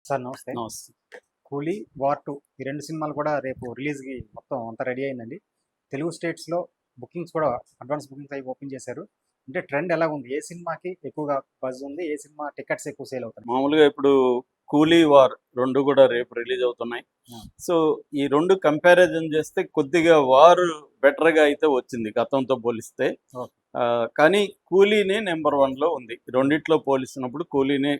Sir నమస్తే. నమస్తే. 'కూలీ', 'వార్ 2' ఈ 2 సినిమాలు కూడా రేపు రిలీజ్‌కి మొత్తం అంతా రెడీ అయిందండి. తెలుగు స్టేట్స్‌లో బుకింగ్స్ కూడా అడ్వాన్స్ బుకింగ్స్ అవి ఓపెన్ చేశారు. అంటే ట్రెండ్ ఎలాగుంది? ఏ సినిమాకి ఎక్కువగా బజ్ ఉంది? ఏ సినిమా టికెట్స్ ఎక్కువ సేల్ అవుతున్నాయి? మామూలుగా ఇప్పుడు 'కూలీ', 'వార్' 2 కూడా రేపు రిలీజ్ అవుతున్నాయి. ఆ! సో, ఈ 2 కంపారిజన్ చేస్తే కొద్దిగా 'వార్' బెటర్‌గా అయితే వచ్చింది గతంతో పోలిస్తే. ఓకే. కానీ 'కూలీనే' నెంబర్ 1లో ఉంది. రెండిట్లో పోలిస్తున్నప్పుడు 'కూలీనే'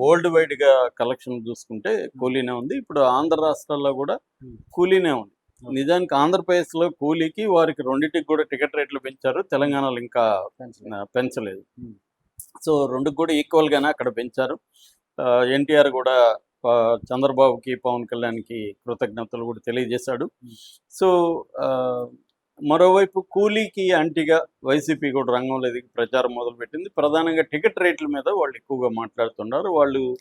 వరల్డ్ వైడ్‌గా కలెక్షన్ చూసుకుంటే 'కూలీనే' ఉంది. ఇప్పుడు ఆంధ్ర రాష్ట్రాల్లో కూడా హ్మ్. 'కూలీనే' ఉంది. ఓకే. నిజానికి ఆంధ్రప్రదేశ్‌లో 'కూలీకి', 'వార్‌కి రెండిటికి కూడా టికెట్ రేట్లు పెంచారు. తెలంగాణలో ఇంకా పెంచలేదు. పెంచలేదు. హ్మ్. సో, 2కి కూడా ఈక్వల్‌గానే అక్కడ పెంచారు. ఎన్టీఆర్ కూడా చంద్రబాబుకి, పవన్ కళ్యాణ్‌కి కృతజ్ఞతలు కూడా తెలియజేశాడు. హ్మ్. సో, ఆహ్, మరోవైపు 'కూలీకి' యాంటీగా వైసీపీ కూడా రంగంలో దిగి ప్రచారం మొదలుపెట్టింది. ప్రధానంగా టికెట్ రేట్ల మీద వాళ్ళు ఎక్కువగా మాట్లాడుతున్నారు. వాళ్ళు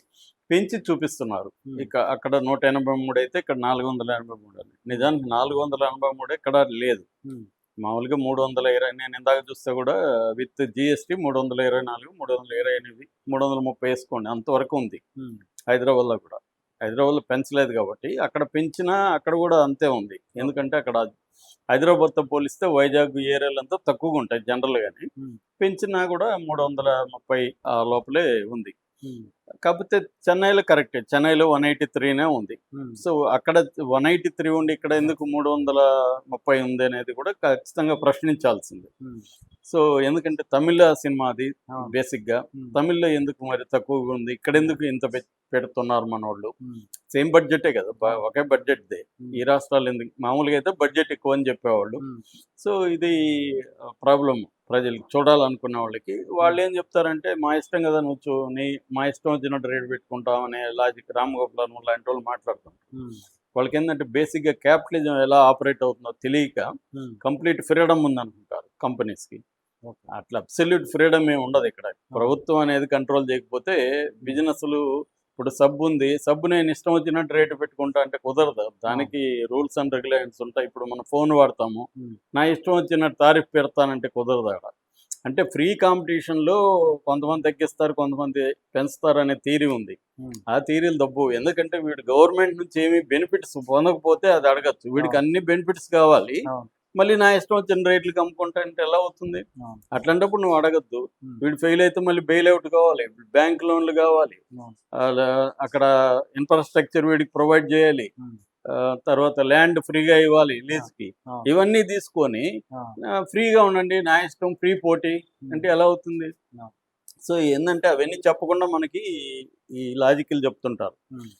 పెంచి చూపిస్తున్నారు. హ్మ్. ఇక అక్కడ 183 అయితే ఇక్కడ 483 అని. నిజానికి 483 ఎక్కడా లేదు. హ్మ్. మామూలుగా 320 నేను ఇందాక చూస్తే కూడా విత్ జీఎస్టీ 324, 328, 330 వేసుకోండి అంతవరకు ఉంది హ్మ్. హైదరాబాద్లో కూడా. హైదరాబాద్లో పెంచలేదు కాబట్టి అక్కడ పెంచినా అక్కడ కూడా అంతే ఉంది. ఎందుకంటే అక్కడ హైదరాబాద్తో పోలిస్తే వైజాగ్ ఏరియాలంతా తక్కువగా ఉంటాయి జనరల్గానే. హ్మ్. పెంచినా కూడా 330 ఆ లోపలే ఉంది. హ్మ్. కాకపోతే చెన్నైలో కరెక్టే. చెన్నైలో 183నే ఉంది. హ్మ్. సో, అక్కడ 183 ఉండి ఇక్కడ ఎందుకు 330 ఉంది అనేది కూడా ఖచ్చితంగా ప్రశ్నించాల్సిందే. హ్మ్. సో, ఎందుకంటే తమిళ సినిమా అది అవును. బేసిక్‌గా. హ్మ్. తమిళ్‌లో ఎందుకు మరి తక్కువగా ఉంది? ఇక్కడెందుకు ఇంత పెడుతున్నారు మనోళ్ళు? హ్మ్. సేమ్ బడ్జెటే కదా! అవును. ఒకే బడ్జెట్‌దే. హ్మ్. ఈ రాష్ట్రాలు ఎందుకు మామూలుగా అయితే బడ్జెట్ ఎక్కువ అని చెప్పేవాళ్ళు. హ్మ్. సో, ఇది ప్రాబ్లమ్ ప్రజలకి చూడాలనుకున్న వాళ్ళకి. హ్మ్. వాళ్ళేం చెప్తారంటే, మా ఇష్టం కదా! మా ఇష్టం వచ్చినట్టు రేట్ పెట్టుకుంటాం అనే లాజిక్ రామ్ గోపాల్ వర్మ లాంటోళ్ళు మాట్లాడుతుంటారు. హ్మ్. వాళ్ళకేందంటే బేసిక్‌గా క్యాపిటలిజం ఎలా ఆపరేట్ అవుతుందో తెలియక హ్మ్. కంప్లీట్ ఫ్రీడమ్ ఉందనుకుంటారు కంపెనీస్‌కి. ఓకే. అట్లా అబ్సల్యూట్ ఫ్రీడమ్ ఏమి ఉండదిక్కడ. అవును. ప్రభుత్వం అనేది కంట్రోల్ చేయకపోతే హ్మ్. బిజినెస్‌లు ఇప్పుడు సబ్బు ఉంది. సబ్బు నేను ఇష్టం వచ్చినట్టు రేటు పెట్టుకుంటా అంటే కుదరదు. అవును. దానికి రూల్స్ అండ్ రెగ్యులేషన్స్ ఉంటాయి. ఇప్పుడు మనం ఫోన్ వాడతాము. హ్మ్. నా ఇష్టం వచ్చినట్టు తారీఫ్ పెడతానంటే కుదరదాడ. అంటే ఫ్రీ కాంపిటీషన్‌లో కొంతమంది తగ్గిస్తారు, కొంతమంది పెంచుతారనే థియరీ ఉంది. హ్మ్. ఆ థియరీలు తప్పు. ఎందుకంటే వీడు గవర్నమెంట్ నుంచి ఏమి బెనిఫిట్స్ పొందకపోతే అది అడగొచ్చు. వీడికి అవును. అన్ని బెనిఫిట్స్ కావాలి. అవును. మళ్ళీ నా ఇష్టం వచ్చిన రేట్లకి అమ్ముకుంటా అంటే ఎలా అవుతుంది? అవును. అట్లాంటప్పుడు నువ్వు అడగొద్దు. హ్మ్. వీడు ఫెయిల్ అయితే మళ్ళీ బెయిల్ ఔట్ కావాలి. బ్యాంక్ లోన్‌లు కావాలి. అవును. అలా అక్కడ ఇన్‌ఫ్రాస్ట్రక్చర్ వీడికి ప్రొవైడ్ చేయాలి. హ్మ్. తర్వాత ల్యాండ్ ఫ్రీగా ఇవ్వాలి ఆ! లీజ్‌కి. అవును. ఇవన్నీ తీసుకొని ఆ! ఫ్రీగా ఉండండి. నా ఇష్టం ఫ్రీ పోటీ హ్మ్. అంటే ఎలా అవుతుంది? అవును. సో, ఏందంటే అవన్నీ చెప్పకుండా మనకి ఈ లాజిక్‌లు చెప్తుంటారు. హ్మ్.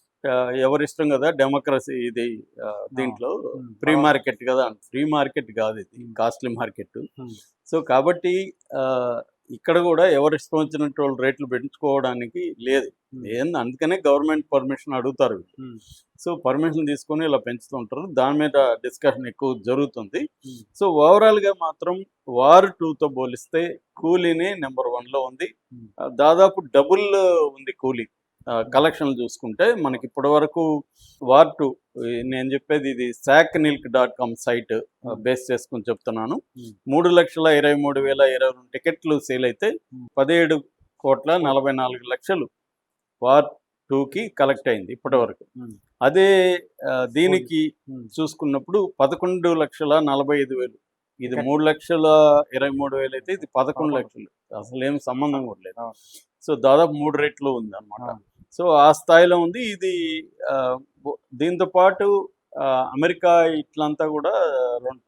ఎవరిష్టం కదా! డెమోక్రసీ ఇది అవును. దీంట్లో హ్మ్. ఫ్రీ మార్కెట్ కదా! ఫ్రీ మార్కెట్ కాదిది. హ్మ్. Costly market. హ్మ్. సో, కాబట్టి ఆహ్, ఇక్కడ గూడా ఎవరిష్టం వచ్చినట్టు వాళ్ళు రేట్లు పెంచుకోవడానికి లేదు. హ్మ్. అందుకనే గవర్నమెంట్ పర్మిషన్ అడుగుతారు వీళ్ళు. హ్మ్. సో, పర్మిషన్ తీసుకొని ఇలా పెంచుతూ ఉంటారు. దాని మీద డిస్కషన్ ఎక్కువ జరుగుతుంది. హ్మ్. సో, ఓవరాల్‌గా మాత్రం 'వార్ 2'తో పోలిస్తే 'కూలీనే' నెంబర్ 1లో ఉంది. హ్మ్. దాదాపు డబుల్ ఉంది 'కూలీ'. హ్మ్. కలెక్షన్‌లు చూసుకుంటే మనకి ఇప్పటివరకు 'వార్ 2' నేను చెప్పేది ఇది sacknilk.com సైట్ హ్మ్. బేస్ చేసుకొని చెప్తున్నాను. హ్మ్. 3,23,022 టికెట్లు సేల్ అయితే హ్మ్. 17,44,00,000 వార్ 2కి కలెక్ట్ అయింది హ్మ్. ఇప్పటివరకు. హ్మ్. అదే కూలీ. దీనికి హ్మ్. చూసుకున్నప్పుడు 11,45,000 ఇది టికెట్ 3,23,000 అయితే ఇది 11. 11,00,000 అసలేం సంబంధం కూడా లేదు. అవును. సో, దాదాపు 3 రెట్లు ఉందన్నమాట. అవును. సో, ఆ స్థాయిలో ఉంది. ఇది ఆహ్, దీంతో పాటు అమెరికా ఇట్లంతా కూడా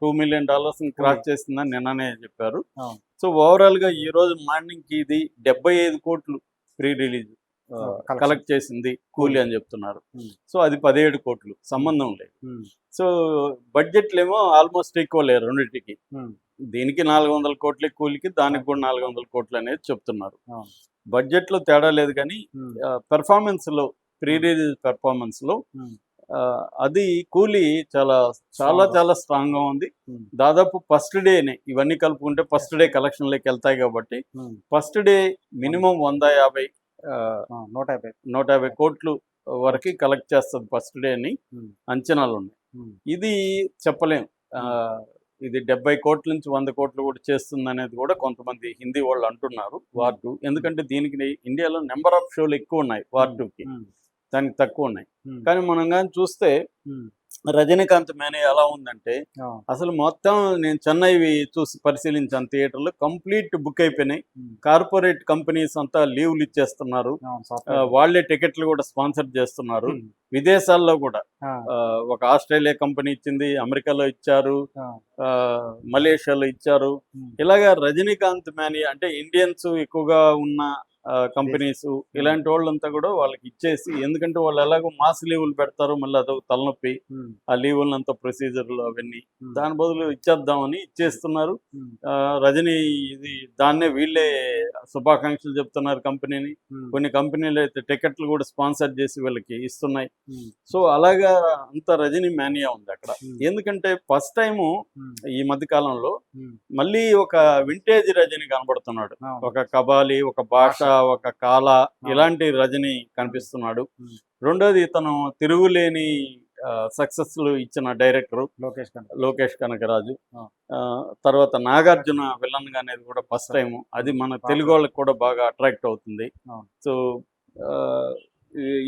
$2,000,000 కూలీ. క్రాస్ చేసిందని నిన్ననే చెప్పారు. అవును. సో, ఓవరాల్‌గా ఈరోజు మార్నింగ్‌కి ఇది 75,00,00,000 pre release okay. Collection. Collect చేసింది కూలీ కూలీ. అని చెప్తున్నారు. హ్మ్. సో, అది 17,00,00,000 హ్మ్. సంబంధం లేదు. హ్మ్. సో, బడ్జెట్‌లేమో ఆల్‌మోస్ట్ ఈక్వలే రెండిటికి. హ్మ్. దీనికి 400,00,00,000 కూలికి, దానికి అవును. కూడా 400,00,00,000 అనేది చెప్తున్నారు. అవును. బడ్జెట్‌లో తేడా లేదు గానీ హ్మ్. పెర్ఫార్మన్స్‌లో ప్రీ హ్మ్. రిలీజ్ పెర్ఫార్మన్స్‌లో హ్మ్. అది కూలీ చాలా చాలా స్ట్రాంగ్‌గా. చాలా స్ట్రాంగ్‌గా ఉంది. హ్మ్. దాదాపు ఫస్ట్ డేనే ఇవన్నీ కలుపుకుంటే ఫస్ట్ డే కలెక్షన్‌లోకెళ్తాయి కాబట్టి హ్మ్. ఫస్ట్ డే వన్ మినిమమ్ 150 ఆ! 150 150,00,00,000 వరకి కలెక్షన్. కలెక్ట్ చేస్తది ఫస్ట్ డే అని హ్మ్. అంచనాలున్నాయి. హ్మ్. ఇది చెప్పలేం. హ్మ్. ఇది 70,00,00,000 నుంచి 100,00,00,000 కూడా చేస్తుందనేది కూడా కొంతమంది హిందీ వాళ్ళు అంటున్నారు హ్మ్. వార్ 2. హ్మ్. ఎందుకంటే దీనికి ఇండియాలో నంబర్ ఆఫ్ షోలు ఎక్కువున్నాయి వార్ హ్మ్. 2కి. హ్మ్. దానికి తక్కువ ఉన్నాయి. కానీ మనం కానీ చూస్తే రజనీకాంత్ మేనే ఎలా ఉందంటే అసలు మొత్తం నేను చెన్నై చూసి పరిశీలించాను, థియేటర్లు కంప్లీట్ బుక్ అయిపోయినాయి. కార్పొరేట్ కంపెనీస్ అంతా లీవ్లు ఇచ్చేస్తున్నారు, వాళ్ళే టికెట్లు కూడా స్పాన్సర్ చేస్తున్నారు. విదేశాల్లో కూడా ఒక ఆస్ట్రేలియా కంపెనీ ఇచ్చింది, అమెరికాలో ఇచ్చారు, మలేషియాలో ఇచ్చారు. ఇలాగా రజనీకాంత్ మేని అంటే ఇండియన్స్ ఎక్కువగా ఉన్న కంపెనీస్ ఇలాంటి వాళ్ళంతా కూడా వాళ్ళకి ఇచ్చేసి, ఎందుకంటే వాళ్ళు ఎలాగో మాస్ లీవులు పెడతారు, మళ్ళీ అదొక తలనొప్పి ఆ లీవులంతా ప్రొసీజర్లు అవన్నీ, దాని బదులు ఇచ్చేద్దామని ఇచ్చేస్తున్నారు. రజనీ ఇది దాన్నే వీళ్ళే శుభాకాంక్షలు చెప్తున్నారు కంపెనీని. కొన్ని కంపెనీలు అయితే టికెట్లు కూడా స్పాన్సర్ చేసి వీళ్ళకి ఇస్తున్నాయి. సో అలాగా అంత రజనీ మేనియా ఉంది అక్కడ. ఎందుకంటే ఫస్ట్ టైము ఈ మధ్య కాలంలో మళ్ళీ ఒక వింటేజ్ రజనీ కనబడుతున్నాడు. ఒక కబాలి, ఒక భాష, ఒక కాల, ఇలాంటి రజనీ కనిపిస్తున్నాడు. రెండోది ఇతను తిరుగులేని సక్సెస్లు ఇచ్చిన డైరెక్టరు లోకేష్ కనకరాజు. తర్వాత నాగార్జున విలన్ గా అనేది కూడా ఫస్ట్ టైం, అది మన తెలుగు వాళ్ళకి కూడా బాగా అట్రాక్ట్ అవుతుంది. సో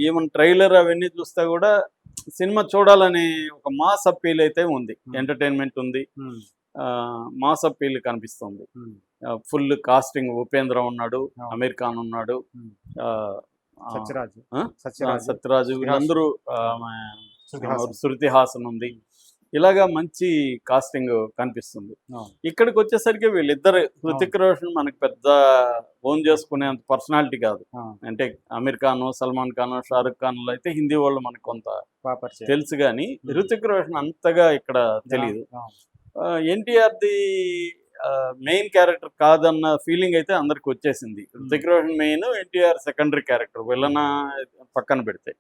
ఈవెన్ ట్రైలర్ అవన్నీ చూస్తే కూడా సినిమా చూడాలనే ఒక మాస్ అప్పీల్ అయితే ఉంది, ఎంటర్టైన్మెంట్ ఉంది, మాస్ అప్పీల్ కనిపిస్తుంది. ఫుల్ కాస్టింగ్, ఉపేంద్ర ఉన్నాడు, అమీర్ ఖాన్ ఉన్నాడు, సత్యరాజు, వీళ్ళందరూ, శృతి హాసన్ ఉంది. ఇలాగా మంచి కాస్టింగ్ కనిపిస్తుంది. ఇక్కడికి వచ్చేసరికి వీళ్ళిద్దరు, హృతిక్ రోషన్ మనకి పెద్ద ఓన్ చేసుకునేంత పర్సనాలిటీ కాదు. అంటే అమీర్ ఖాన్, సల్మాన్ ఖాన్, షారుఖ్ ఖాన్ అయితే హిందీ వాళ్ళు మనకు కొంత తెలుసు, కానీ హృతిక్ రోషన్ అంతగా ఇక్కడ తెలియదు. ఎన్టీఆర్ది మెయిన్ క్యారెక్టర్ కాదన్న ఫీలింగ్ అయితే అందరికి వచ్చేసింది. Hrithik Roshan main, NTR secondary character, villain పక్కన పెడితే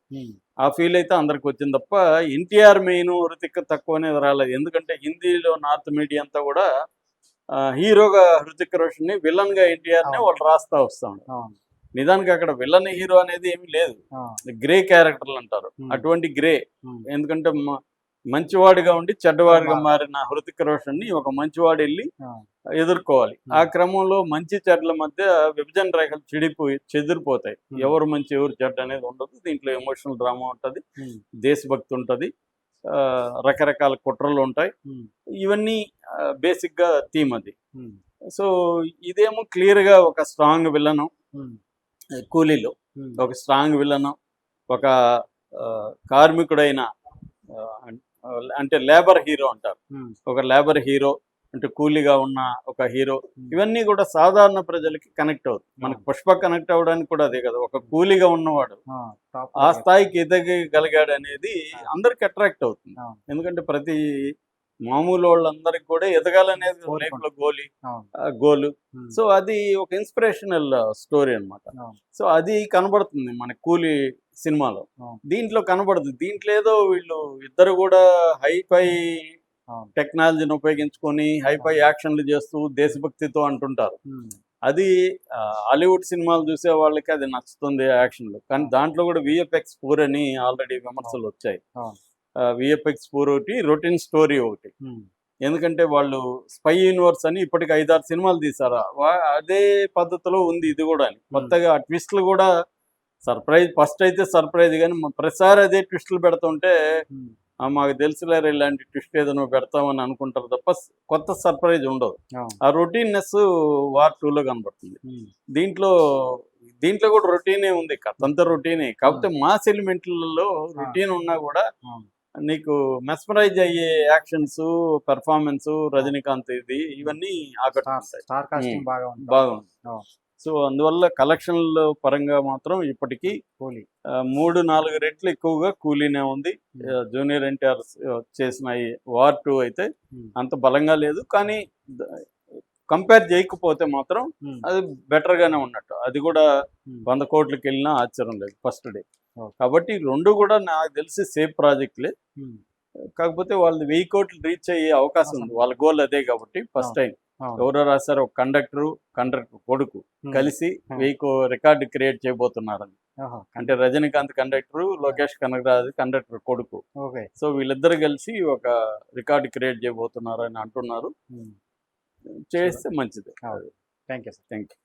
ఆ ఫీల్ అయితే అందరికి వచ్చింది తప్ప ఎన్టీఆర్ మెయిన్, హృతిక్ తక్కువ అనేది రాలేదు. ఎందుకంటే హిందీలో నార్త్ మీడియా అంతా కూడా హీరోగా హృతిక్ రోషన్ ని, విలన్ గా ఎన్టీఆర్ ని వాళ్ళు రాస్తా వస్తాం. నిజానికి అక్కడ విలన్ హీరో అనేది ఏమీ లేదు, గ్రే క్యారెక్టర్లు అంటారు, అటువంటి గ్రే. ఎందుకంటే మంచివాడిగా ఉండి చెడ్డవాడిగా మారిన హృతిక్ రోషన్ ని ఒక మంచివాడు వెళ్ళి ఎదుర్కోవాలి. ఆ క్రమంలో మంచి చెడ్ల మధ్య విభజన రేఖలు చెదిరిపోతాయి. ఎవరు మంచి ఎవరు చెడ్డ అనేది ఉండదు. దీంట్లో ఎమోషనల్ డ్రామా ఉంటుంది, దేశభక్తి ఉంటుంది, రకరకాల కుట్రలు ఉంటాయి. ఇవన్నీ బేసిక్ గా థీమ్ అది. సో ఇదేమో క్లియర్ గా ఒక స్ట్రాంగ్ విలను, కూలీలో ఒక స్ట్రాంగ్ విలను, ఒక కార్మికుడైన అంటే లేబర్ హీరో అంటారు, ఒక లేబర్ హీరో అంటే కూలీగా ఉన్న ఒక హీరో. ఇవన్నీ కూడా సాధారణ ప్రజలకి కనెక్ట్ అవుతుంది. మనకు పుష్ప కనెక్ట్ అవ్వడానికి కూడా అదే కదా, ఒక కూలీగా ఉన్నవాడు ఆ స్థాయికి ఎదగగలిగాడు అనేది అందరికి అట్రాక్ట్ అవుతుంది. ఎందుకంటే ప్రతి మామూలు వాళ్ళందరికి కూడా ఎదగాలనేది లైఫ్ లో గోలు. సో అది ఒక ఇన్స్పిరేషనల్ స్టోరీ అన్నమాట. సో అది కనబడుతుంది మన కూలీ సినిమాలో, దీంట్లో కనబడుతుంది. దీంట్లో ఏదో వీళ్ళు ఇద్దరు కూడా హైఫై టెక్నాలజీని ఉపయోగించుకొని హైఫై యాక్షన్లు చేస్తూ దేశభక్తితో అంటుంటారు. అది హాలీవుడ్ సినిమాలు చూసే వాళ్ళకి అది నచ్చుతుంది యాక్షన్లు, కానీ దాంట్లో కూడా విఎఫ్ఎక్స్ పూర్ అని ఆల్రెడీ విమర్శలు వచ్చాయి. విఎఫ్ఎక్స్ పూర్ ఒకటి, రొటీన్ స్టోరీ ఒకటి. ఎందుకంటే వాళ్ళు స్పై యూనివర్స్ అని ఇప్పటికి 5-6 సినిమాలు తీసారు, అదే పద్ధతిలో ఉంది ఇది కూడా. కొత్తగా ఆ ట్విస్ట్లు కూడా సర్ప్రైజ్, ఫస్ట్ అయితే సర్ప్రైజ్, కానీ ప్రతిసారి అదే ట్విస్టులు పెడుతుంటే మాకు తెలుసులేరు ఇలాంటి ట్విస్ట్ ఏదో నువ్వు పెడతామని అనుకుంటారు తప్ప కొత్త సర్ప్రైజ్ ఉండదు. ఆ రొటీన్నెస్ వార్ 2లో కనబడుతుంది. దీంట్లో కూడా రొటీనే ఉంది, కథంతా రొటీనే. కాకపోతే మాస్ ఎలిమెంట్లలో రొటీన్ ఉన్నా కూడా నీకు మెస్మరైజ్ అయ్యే యాక్షన్స్, పెర్ఫార్మెన్స్, రజనీకాంత్ ఇవన్నీ ఆకట్టుకుంటాయి, బాగుంది. సో అందువల్ల కలెక్షన్ల పరంగా మాత్రం ఇప్పటికీ 3-4 రెట్లు ఎక్కువగా కూలీనే ఉంది. జూనియర్ ఎన్టీఆర్ చేసిన ఈ వార్ 2 అయితే అంత బలంగా లేదు, కానీ కంపేర్ చేయకపోతే మాత్రం అది బెటర్ గానే ఉన్నట్టు. అది కూడా 100 కోట్లకి వెళ్ళినా ఆశ్చర్యం లేదు ఫస్ట్ డే. కాబట్టి రెండు కూడా నాకు తెలిసి సేఫ్ ప్రాజెక్టులే. కాకపోతే వాళ్ళు 1000 కోట్లు రీచ్ అయ్యే అవకాశం ఉంది, వాళ్ళ గోల్ అదే. కాబట్టి ఫస్ట్ టైం ఎవరో రాశారు, ఒక కండక్టర్ కొడుకు కలిసి 1000 రికార్డు క్రియేట్ చేయబోతున్నారని. అంటే రజనీకాంత్ కండక్టర్, లోకేష్ కనగరాజు కండక్టర్ కొడుకు. సో వీళ్ళిద్దరు కలిసి ఒక రికార్డు క్రియేట్ చేయబోతున్నారని అంటున్నారు. చేస్తే మంచిది. Thank you.